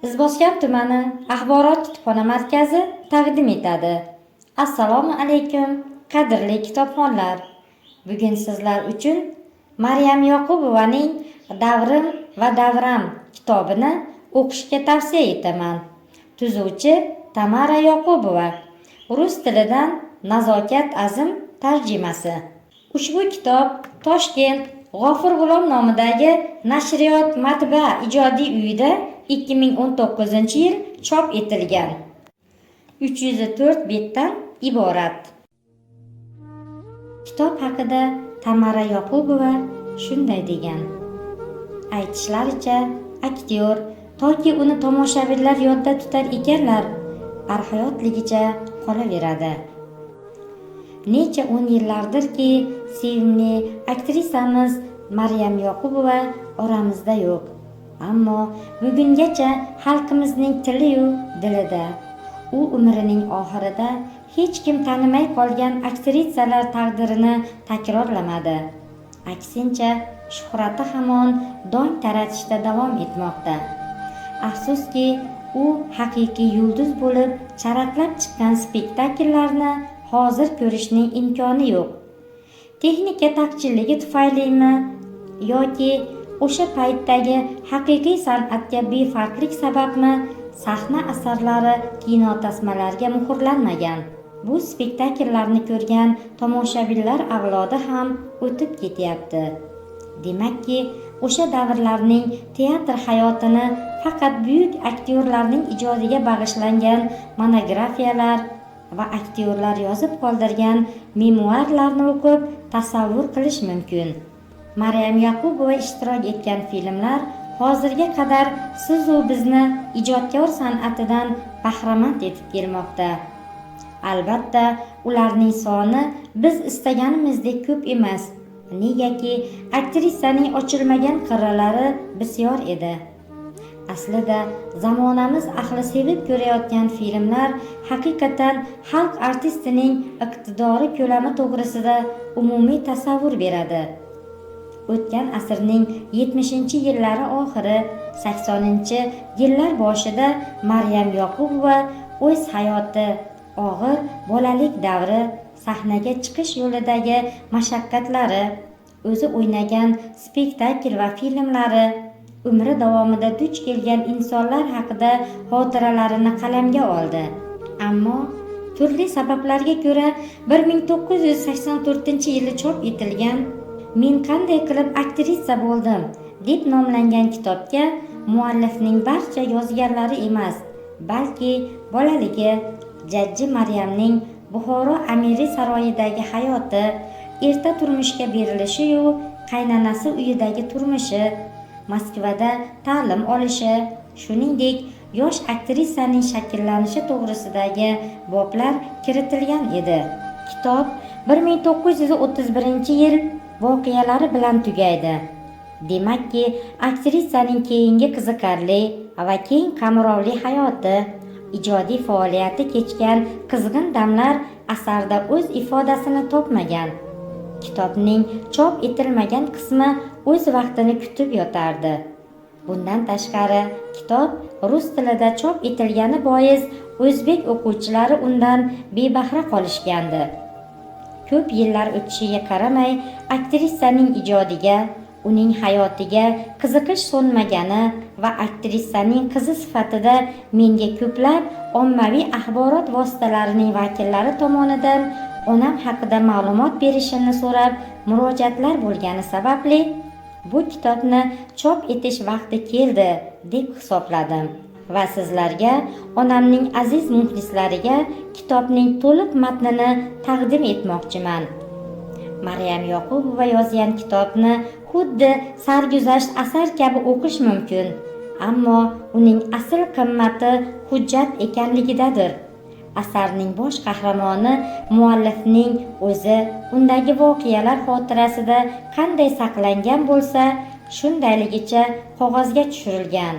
Izboskan tumani axborot kutubxona markazi taqdim etadi. Assalomu alaykum, qadrli kitobxonlar. Bugun sizlar uchun Maryam Yoqubovaning Davrim va davram kitobini o'qishga tavsiya etaman. Tuzuvchi Tamara Yoqubova. Rus tilidan Nazokat Azim tarjimasi. Ushbu kitob Toshkent G'ofur G'ulom nomidagi nashriyot matbaa ijodiy uyida 2019-yil chop etilgan. 304 betdan iborat. Kitob haqida Tamara Yoqubova shunday degan: aytishlaricha, aktyor toki uni tomoshabinlar yodda tutar ekanlar, barhayotligicha qolaveradi. Necha 10 yillardirki sevimli aktrisamiz Maryam Yoqubova oramizda yo'q. Ammo bugungacha xalqimizning tili-yu dilida. U umrining oxirida hech kim tanimay qolgan aktrisalar taqdirini takrorlamadi. Aksincha, shuhrati hamon dong taratishda davom etmoqda. Afsuski, u haqiqiy yulduz bo'lib charaqlab chiqqan spektakllarni hozir ko'rishning imkoni yo'q. Texnika taqchilligi tufaylimi yoki o'sha paytdagi haqiqiy san'atga befarqlik sababmi sahna asarlari kino tasmalarga muhrlanmagan. Bu spektakllarni ko'rgan tomoshabinlar avlodi ham o'tib ketyapti. Demakki, o'sha davrlarning teatr hayotini faqat buyuk aktyorlarning ijodiga bag'ishlangan monografiyalar va aktyorlar yozib qoldirgan memuarlarni o'qib tasavvur qilish mumkin. Maryam Yoqubova ishtirok etgan filmlar hozirga qadar siz u bizni ijodkor san'atidan bahramand etib kelmoqda. Albatta, ularning soni biz istaganimizdek ko'p emas. Negaki, aktrisaning ochilmagan qirralari bisyor edi. Aslida zamonamiz ahli sevib ko'rayotgan filmlar haqiqatan xalq artistining iqtidori ko'lami to'g'risida umumiy tasavvur beradi. O'tgan asrning 70-yillari oxiri, 80-yillar boshida Maryam Yoqubova o'z hayoti, og'ir bolalik davri, sahnaga chiqish yo'lidagi mashaqqatlari, o'zi o'ynagan spektakl va filmlari, umri davomida duch kelgan insonlar haqida xotiralarini qalamga oldi. Ammo turli sabablarga ko'ra 1984-yili chop etilgan Men qanday qilib aktrisa bo'ldim deb nomlangan kitobga muallifning barcha yozganlari emas, balki bolaligi, jajji Maryamning Buxoro amiri saroyidagi hayoti, erta turmushga berilishi-yu qaynonasi uyidagi turmushi, Moskvada ta'lim olishi, shuningdek yosh aktrisaning shakllanishi to'g'risidagi boblar kiritilgan edi. Kitob 1931-yil voqealari bilan tugaydi. Demakki, aktrisaning keyingi qiziqarli va keng qamrovli hayoti, ijodiy faoliyati kechgan qizg'in damlar asarda o'z ifodasini topmagan. Kitobning chop etilmagan qismi o'z vaqtini kutib yotardi. Bundan tashqari, kitob rus tilida chop etilgani bois o'zbek o'quvchilari undan bebahra qolishgandi. Ko'p yillar o'tishiga qaramay, aktrisaning ijodiga, uning hayotiga qiziqish so'nmagani va aktrisaning qizi sifatida menga ko'plab ommaviy axborot vositalarining vakillari tomonidan onam haqida ma'lumot berishimni so'rab murojaatlar bo'lgani sababli bu kitobni chop etish vaqti keldi deb hisobladim va sizlarga, onamning aziz muxlislariga kitobning to'liq matnini taqdim etmoqchiman. Maryam Yoqubova yozgan kitobni xuddi sarguzasht asar kabi o'qish mumkin, ammo uning asl qimmati hujjat ekanligidadir. Asarning bosh qahramoni muallifning o'zi undagi voqealar xotirasida qanday saqlangan bo'lsa, shundayligicha qog'ozga tushirilgan.